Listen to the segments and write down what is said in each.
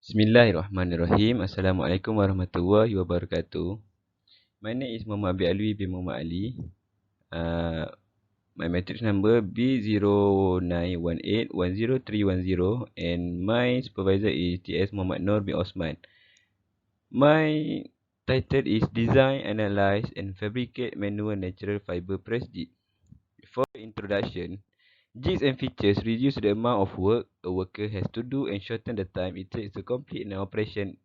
Bismillahirrahmanirrahim. Assalamualaikum warahmatullahi wabarakatuh. My name is Muhammad ALWI bin Muhammad Ali. My matrix number B091810310 and my supervisor is TS Muhammad Nur bin Osman. My title is Design, Analyze and Fabricate Manual Natural Fiber Press Jig. For introduction, jigs and features reduce the amount of work a worker has to do and shorten the time it takes to complete an operation,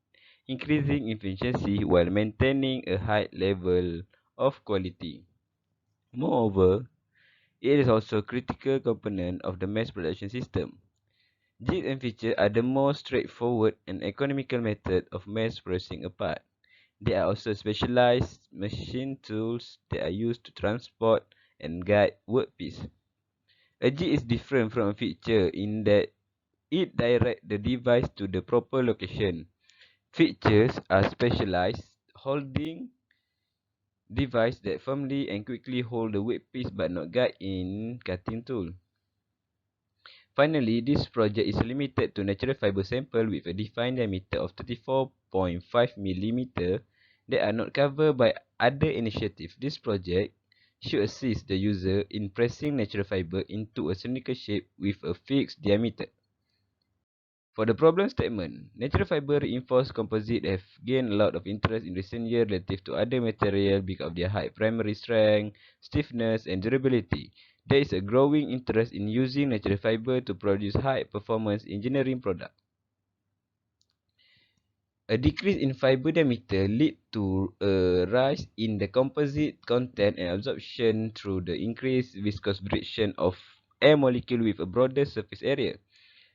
increasing efficiency while maintaining a high level of quality. Moreover, it is also a critical component of the mass production system. Jigs and features are the most straightforward and economical method of mass producing a part. They are also specialized machine tools that are used to transport and guide workpiece. A jig is different from a feature in that it directs the device to the proper location. Features are specialized holding device that firmly and quickly hold the workpiece but not guide in cutting tool. Finally, this project is limited to natural fiber sample with a defined diameter of 34.5 mm that are not covered by other initiatives. This project should assist the user in pressing natural fiber into a cylindrical shape with a fixed diameter. For the problem statement, natural fiber reinforced composite have gained a lot of interest in recent years relative to other materials because of their high primary strength, stiffness, and durability. There is a growing interest in using natural fiber to produce high-performance engineering products. A decrease in fiber diameter leads to a rise in the composite content and absorption through the increased viscous friction of air molecule with a broader surface area.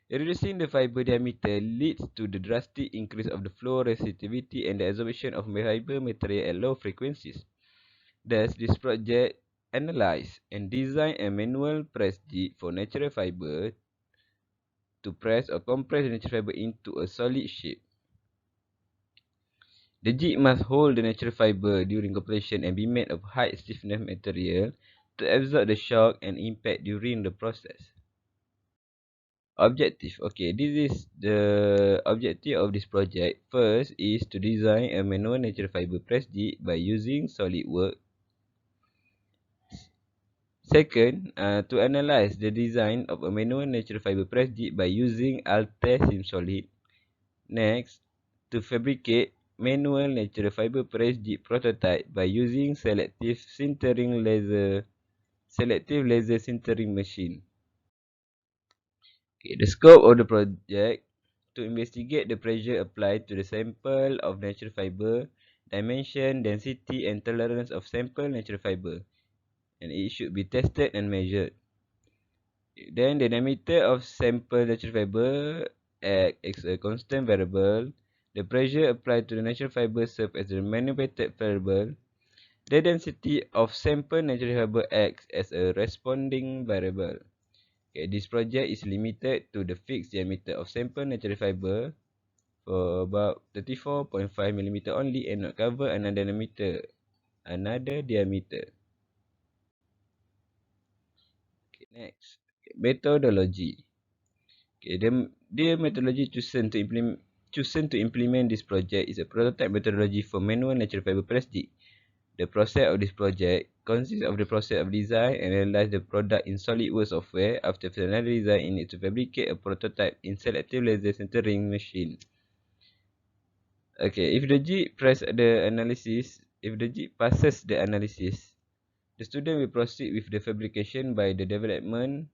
Reducing the fiber diameter leads to the drastic increase of the flow resistivity and the absorption of fiber material at low frequencies. Thus, this project analyzed and designed a manual press jig for natural fiber to press or compress the natural fiber into a solid shape. The jig must hold the natural fiber during operation and be made of high stiffness material to absorb the shock and impact during the process. Objective. Okay, this is the objective of this project. First is to design a manual natural fiber press jig by using SolidWorks. Second, to analyze the design of a manual natural fiber press jig by using SimSolid. Next, to fabricate manual natural fiber press jig prototype by using selective laser sintering machine. Okay, the scope of the project to investigate the pressure applied to the sample of natural fiber, dimension, density and tolerance of sample natural fiber, and it should be tested and measured. Then the diameter of sample natural fiber acts as a constant variable. The pressure applied to the natural fiber serves as a manipulated variable. The density of sample natural fiber acts as a responding variable. Okay, this project is limited to the fixed diameter of sample natural fiber for about 34.5 mm only and not cover another diameter. Okay, next. Okay, methodology. Okay, the methodology chosen to implement this project is a prototype methodology for manual natural fiber press jig. The process of this project consists of the process of design and analyze the product in SolidWorks software. After final design, it needs to fabricate a prototype in selective laser sintering machine. Okay, if the jig passes the analysis, the student will proceed with the fabrication by the development.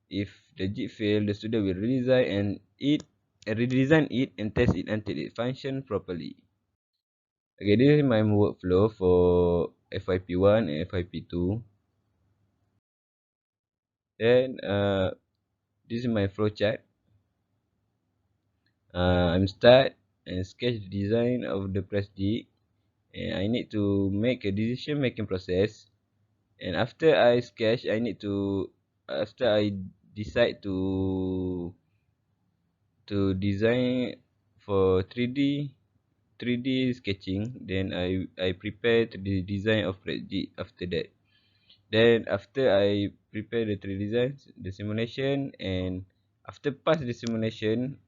If the jig fails, the student will redesign it and test it until it functions properly. Okay, this is my workflow for FYP1 and FYP2. Then this is my flowchart. I'm start and sketch the design of the press jig, and I need to make a decision making process. And after I sketch, after I decide to design for 3D sketching, then I prepare the design of press jig after that. Then after I prepare the 3D design, the simulation, and after pass the simulation,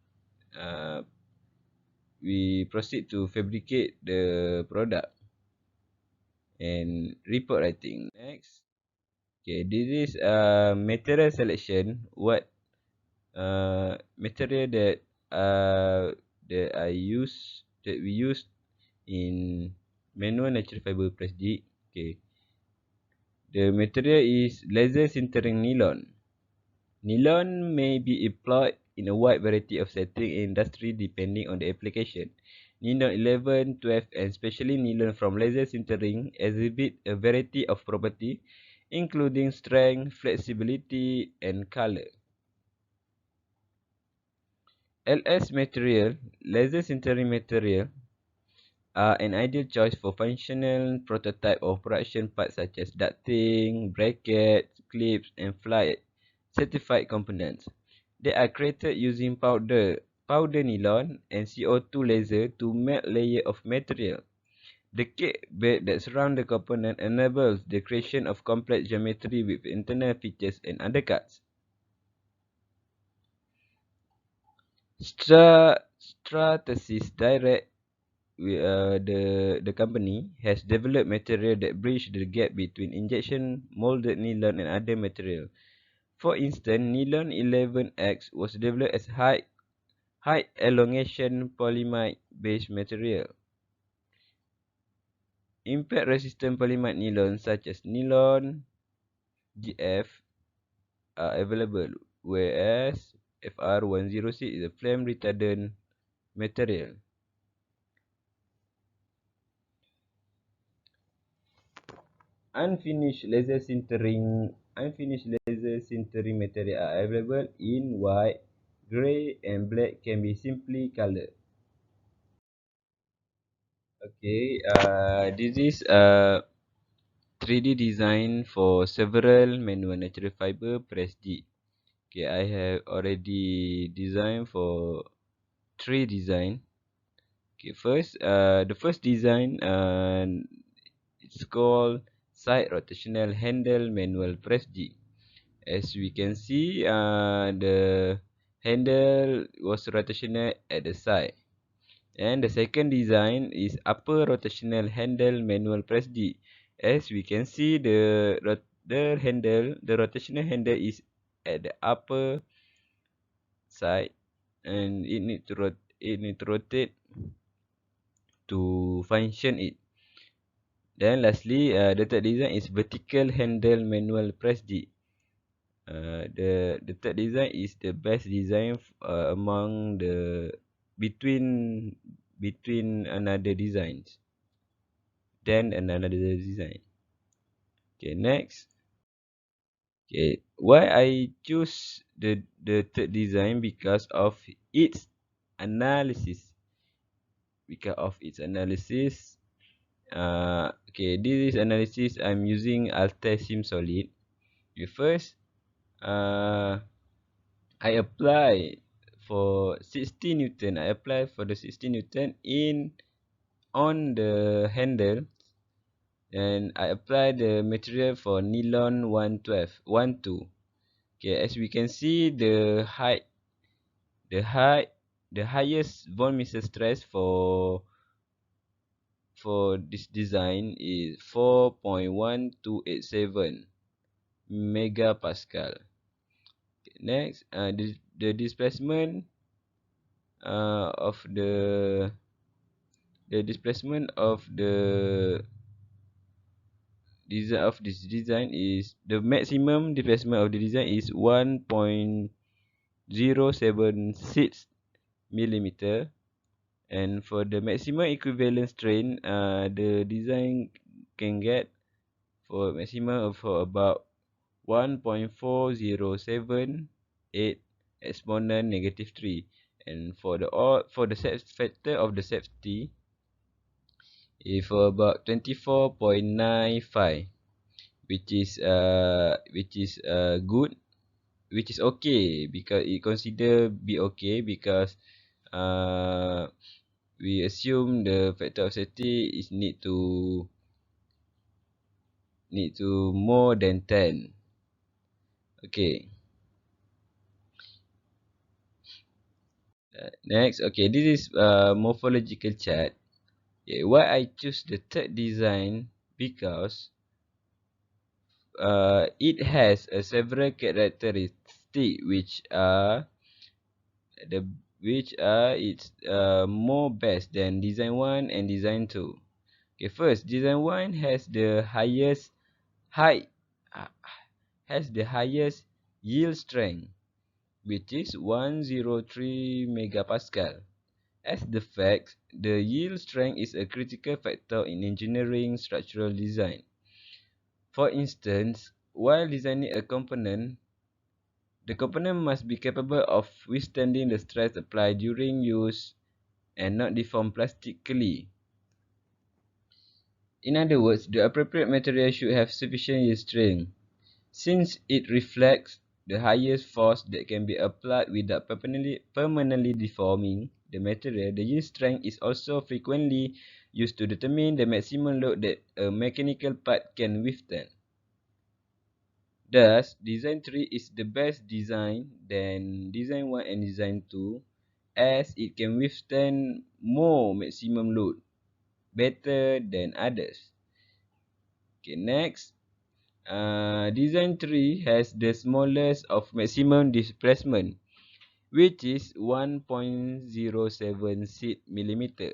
we proceed to fabricate the product and report writing. Next, okay, this is material selection. What material that we use in manual natural fiber press jig. Okay, the material is laser sintering nylon. Nylon may be employed in a wide variety of settings in industry depending on the application. Nylon 11, 12, and especially nylon from laser sintering exhibit a variety of properties, including strength, flexibility, and color. LS material, laser sintering material, are an ideal choice for functional prototype of production parts such as ducting, brackets, clips, and flight certified components. They are created using powder nylon and CO2 laser to melt layer of material. The cake bed that surround the component enables the creation of complex geometry with internal features and undercuts. Stratasys Direct, the company has developed material that bridge the gap between injection molded nylon and other material. For instance, nylon 11X was developed as high elongation polyimide based material. Impact resistant polyimide nylon such as nylon GF are available, whereas FR106 is a flame retardant material. Unfinished laser sintering material are available in white, grey, and black. Can be simply colored. Okay, this is 3D design for several manual natural fiber press jig. Okay, I have already designed for 3 design. Okay, the first design, it's called side rotational handle manual press jig. As we can see, the handle was rotational at the side. And the second design is upper rotational handle manual press jig. As we can see, the rotational handle is at the upper side, and it need to rotate to function it. Then lastly, the third design is vertical handle manual press jig. The third design is the best design among the between another designs. Then another design. Okay, next. Okay, why I choose the third design? Because of its analysis. Okay, this is analysis. I'm using Altasim Solid. Okay, first, I apply for 60 Newton. I apply for the 60 Newton on the handle, and I apply the material for nylon 112. Okay, as we can see, the highest von Mises stress for this design is 4.1287 megapascal. Okay, next, the displacement of the displacement of the design of this design is the maximum displacement of the design is 1.076 millimeter, and for the maximum equivalent strain, the design can get for maximum of about 1.4078 exponent negative 3, and for the factor of the safety is for about 24.95, which is good, which is okay, because it consider be okay, because we assume the factor of safety is need to more than 10. Okay, Next, okay, this is morphological chart. Okay, why I choose the third design because it has several characteristics the which are it's more best than design 1 and design 2. Okay, first, design 1 has the highest height has the highest yield strength, which is 103 megapascal. As the fact, the yield strength is a critical factor in engineering structural design. For instance, while designing a component, the component must be capable of withstanding the stress applied during use and not deform plastically. In other words, the appropriate material should have sufficient yield strength, since it reflects the highest force that can be applied without permanently deforming the material. The yield strength is also frequently used to determine the maximum load that a mechanical part can withstand. Thus, design 3 is the best design than design 1 and design 2, as it can withstand more maximum load better than others. Okay, next. Design 3 has the smallest of maximum displacement, which is 1.07 mm.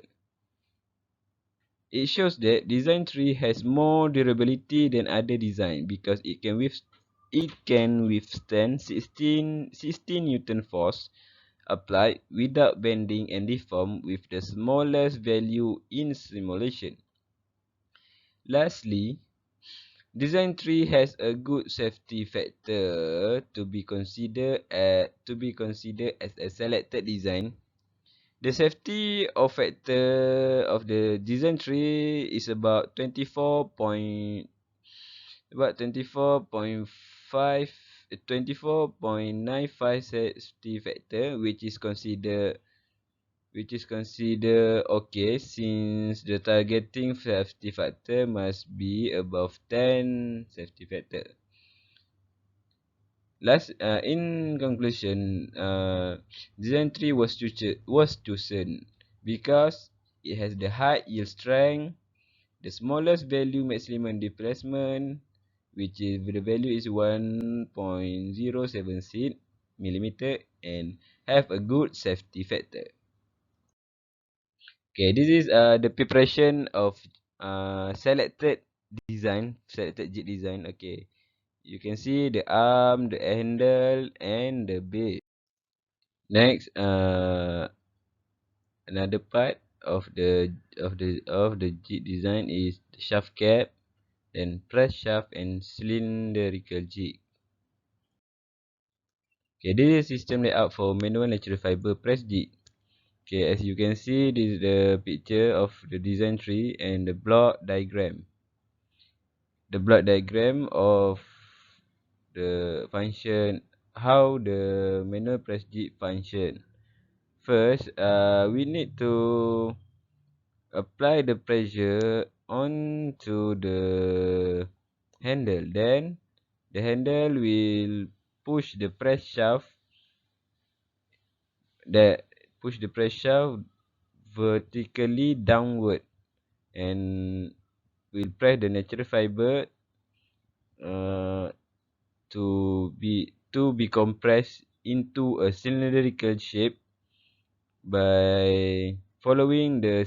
It shows that design 3 has more durability than other design because it can withstand 16 Newton force applied without bending and deform with the smallest value in simulation. Lastly, design 3 has a good safety factor to be considered as a selected design. The safety of factor of the design 3 is about 24.95 safety factor, which is considered okay, since the targeting safety factor must be above 10 safety factor. In conclusion, design 3 was chosen because it has the high yield strength, the smallest value maximum displacement, which is the value is 1.076 mm, and have a good safety factor. Okay, this is the preparation of selected jig design. Okay, you can see the arm, the handle, and the base. Next, another part of the jig design is the shaft cap, then press shaft and cylindrical jig. Okay, this is system layout for manual natural fiber press jig. Okay, as you can see, this is the picture of the design tree and the block diagram. The block diagram of the function, how the manual press jig function. First, we need to apply the pressure onto the handle. Then the handle will push the press shaft vertically downward and will press the natural fiber uh, to be compressed into a cylindrical shape by following the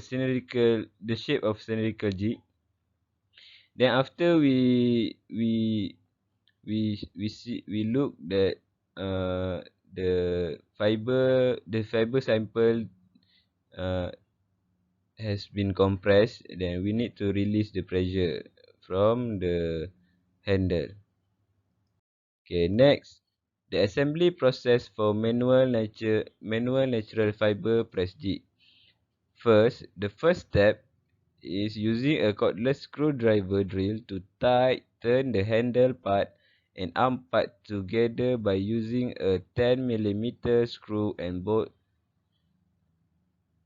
shape of cylindrical jig. Then after we look that the fiber sample uh, has been compressed, then we need to release the pressure from the handle. Okay, next, the assembly process for manual natural fiber press jig. First, the first step is using a cordless screwdriver drill to tighten the handle part and arm part together by using a 10 mm screw and bolt.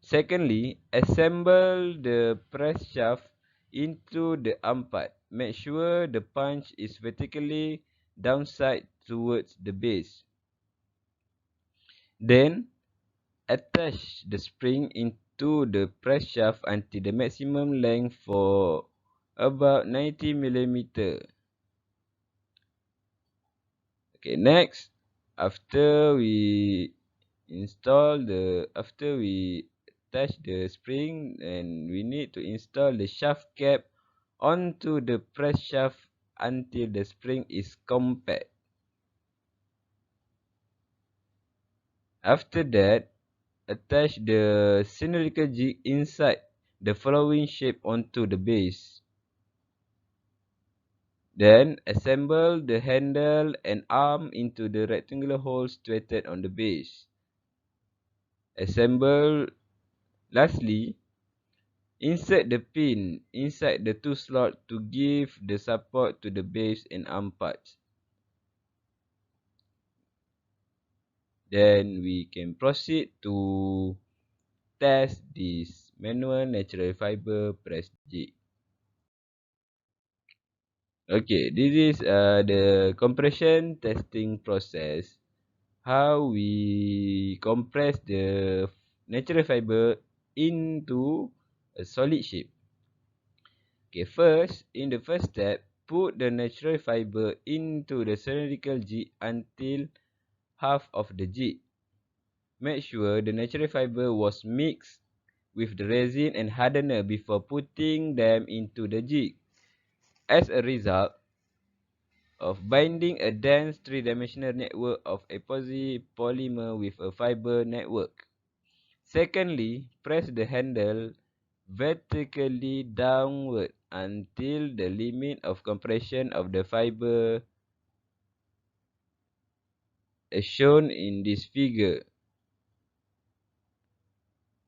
Secondly, assemble the press shaft into the arm part. Make sure the punch is vertically downside towards the base. Then, attach the spring into the press shaft until the maximum length for about 90 mm. Okay, next, after we attach the spring, and we need to install the shaft cap onto the press shaft until the spring is compact. After that, attach the cylindrical jig inside the following shape onto the base. Then assemble the handle and arm into the rectangular holes situated on the base. Lastly, insert the pin inside the two slots to give the support to the base and arm parts. Then we can proceed to test this manual natural fiber press jig. Okay, this is the compression testing process. How we compress the natural fiber into a solid shape. Okay, in the first step, put the natural fiber into the cylindrical jig until half of the jig. Make sure the natural fiber was mixed with the resin and hardener before putting them into the jig. As a result of binding a dense three-dimensional network of epoxy polymer with a fiber network. Secondly, press the handle vertically downward until the limit of compression of the fiber as shown in this figure.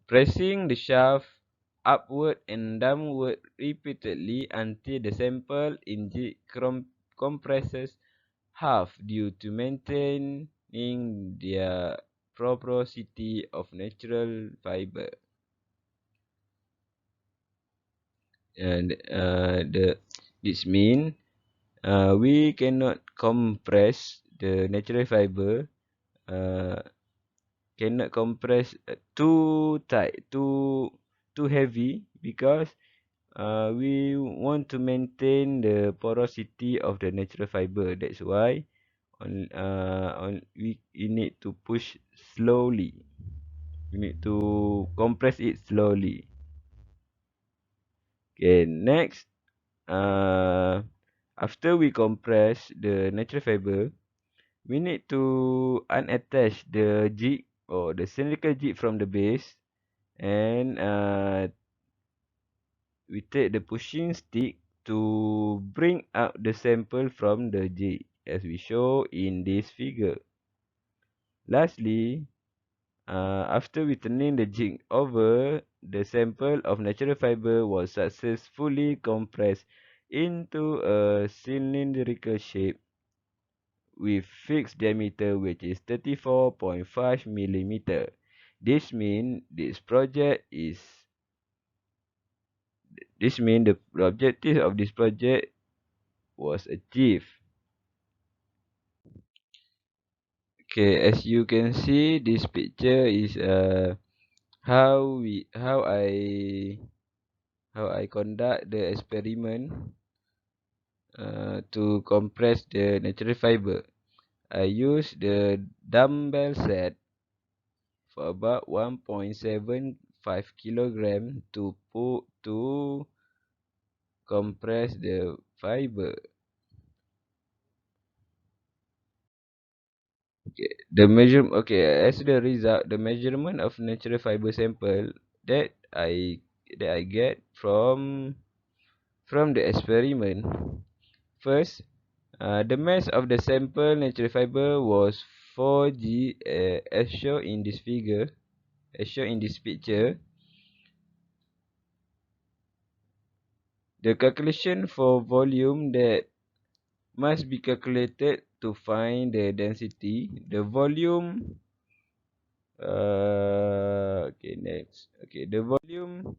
Pressing the shaft upward and downward repeatedly until the sample in jig compresses half due to maintaining their porosity of natural fiber. And this means we cannot compress the natural fiber, cannot compress too tight, too heavy, because we want to maintain the porosity of the natural fiber. That's why we need to push slowly. We need to compress it slowly. Okay, next, after we compress the natural fiber, we need to unattach the jig or the cylindrical jig from the base, and we take the pushing stick to bring out the sample from the jig as we show in this figure. Lastly, after we turning the jig over, the sample of natural fiber was successfully compressed into a cylindrical shape with fixed diameter, which is 34.5 mm. This means the objective of this project was achieved. Okay, as you can see, this picture is how I conduct the experiment to compress the natural fiber. I use the dumbbell set for about 1.75 kilogram to compress the fiber. Okay, as the result, the measurement of natural fiber sample that I get from the experiment. First, the mass of the sample natural fiber was 4G, as shown in this figure, as shown in this picture. The calculation for volume that must be calculated to find the density. The volume, the volume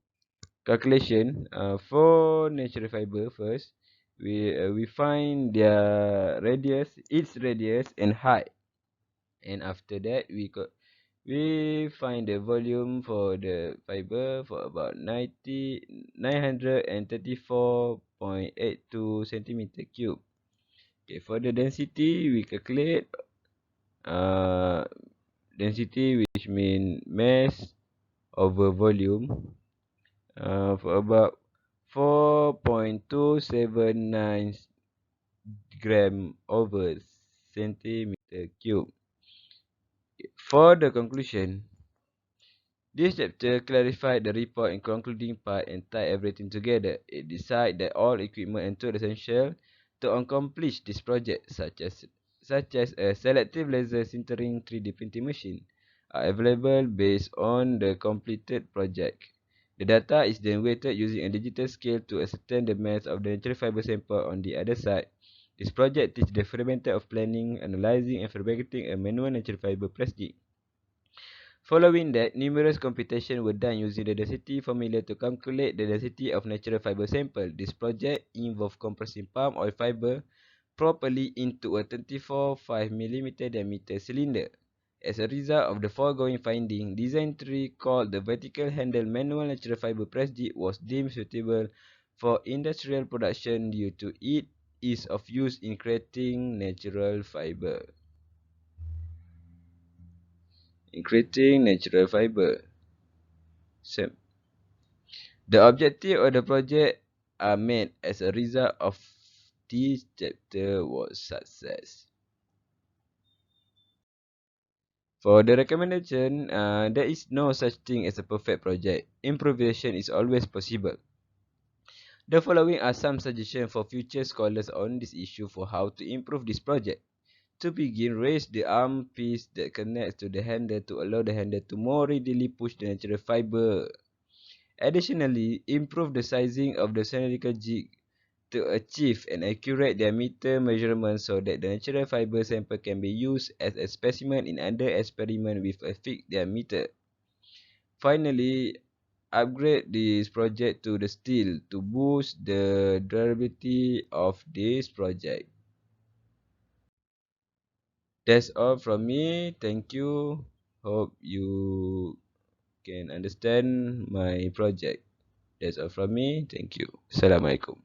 calculation for natural fiber. First, we find their radius, its radius and height, and after that we We find the volume for the fiber for about 934.82 centimeter cube. Okay, for the density, we calculate density, which means mass over volume, for about 4.279 gram over centimeter cube. For the conclusion, this chapter clarified the report and concluding part and tied everything together. It decided that all equipment and tools essential to accomplish this project, such as a selective laser sintering 3D printing machine, are available based on the completed project. The data is then weighted using a digital scale to ascertain the mass of the natural fiber sample on the other side. This project teaches the fundamental of planning, analyzing, and fabricating a manual natural fiber plastic. Following that, numerous computations were done using the density formula to calculate the density of natural fiber sample. This project involved compressing palm oil fiber properly into a 24.5mm diameter cylinder. As a result of the foregoing finding, design 3 called the vertical handle manual natural fiber press jet was deemed suitable for industrial production due to its ease of use in creating natural fiber. The objective of the project are met as a result of this chapter was success. For the recommendation, there is no such thing as a perfect project. Improvisation is always possible. The following are some suggestions for future scholars on this issue for how to improve this project. To begin, raise the arm piece that connects to the handle to allow the handle to more readily push the natural fiber. Additionally, improve the sizing of the cylindrical jig to achieve an accurate diameter measurement so that the natural fiber sample can be used as a specimen in other experiments with a fixed diameter. Finally, upgrade this project to the steel to boost the durability of this project. That's all from me. Thank you. Hope you can understand my project. That's all from me. Thank you. Assalamualaikum.